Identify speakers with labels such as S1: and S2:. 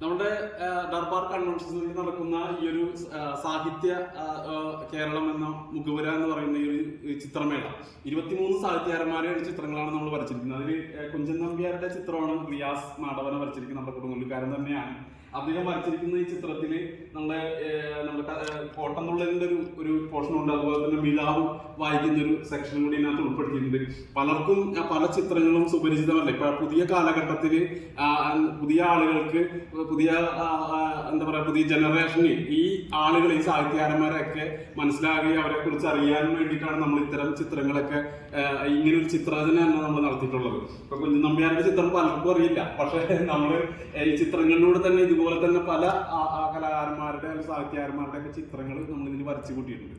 S1: നമ്മുടെ ദർബാർ കൺവെൻഷൻ സെന്ററിൽ നടക്കുന്ന ഈ ഒരു സാഹിത്യ കേരളം എന്ന മുഖവുര എന്ന് പറയുന്ന ഈ ഒരു ചിത്രമേള 23 സാഹിത്യകാരന്മാരുടെ ചിത്രങ്ങളാണ് നമ്മൾ വരച്ചിരിക്കുന്നത്. അതിൽ കുഞ്ചൻ നമ്പ്യാരുടെ ചിത്രമാണ് റിയാസ് മാടവന വരച്ചിരിക്കുന്നത്. നമ്മുടെ കൊടുങ്ങല്ലൂർക്കാരൻ തന്നെയാണ്. അദ്ദേഹം വരച്ചിരിക്കുന്ന ഈ ചിത്രത്തിൽ നമ്മുടെ കോട്ടന്നുള്ളതിന്റെ ഒരു പോർഷൻ ഉണ്ട്. അതുപോലെ തന്നെ മിലാവ് വായിക്കുന്ന ഒരു സെക്ഷൻ കൂടി ഇതിനകത്ത് ഉൾപ്പെടുത്തിയിട്ടുണ്ട്. പലർക്കും പല ചിത്രങ്ങളും സുപരിചിതമല്ല. ഇപ്പൊ പുതിയ കാലഘട്ടത്തിൽ പുതിയ ആളുകൾക്ക് പുതിയ പുതിയ ജനറേഷന് ഈ ആളുകൾ ഈ സാഹിത്യകാരന്മാരെയൊക്കെ മനസ്സിലാകുകയും അവരെ കുറിച്ച് അറിയാൻ വേണ്ടിയിട്ടാണ് നമ്മൾ ഇത്തരം ചിത്രങ്ങളൊക്കെ ഇങ്ങനെ ഒരു ചിത്രരചന തന്നെ നമ്മൾ നടത്തിയിട്ടുള്ളത്. ഇപ്പൊ കുഞ്ചൻ നമ്പ്യാരുടെ ചിത്രം പലർക്കും അറിയില്ല. പക്ഷെ നമ്മൾ ഈ ചിത്രങ്ങളിലൂടെ തന്നെ ഇതുപോലെ തന്നെ പല കലാകാരന്മാരുടെ സാഹിത്യകാരന്മാരുടെ ഒക്കെ ചിത്രങ്ങൾ നമ്മൾ ഇതിൽ വരച്ചു കൂട്ടിയിട്ടുണ്ട്.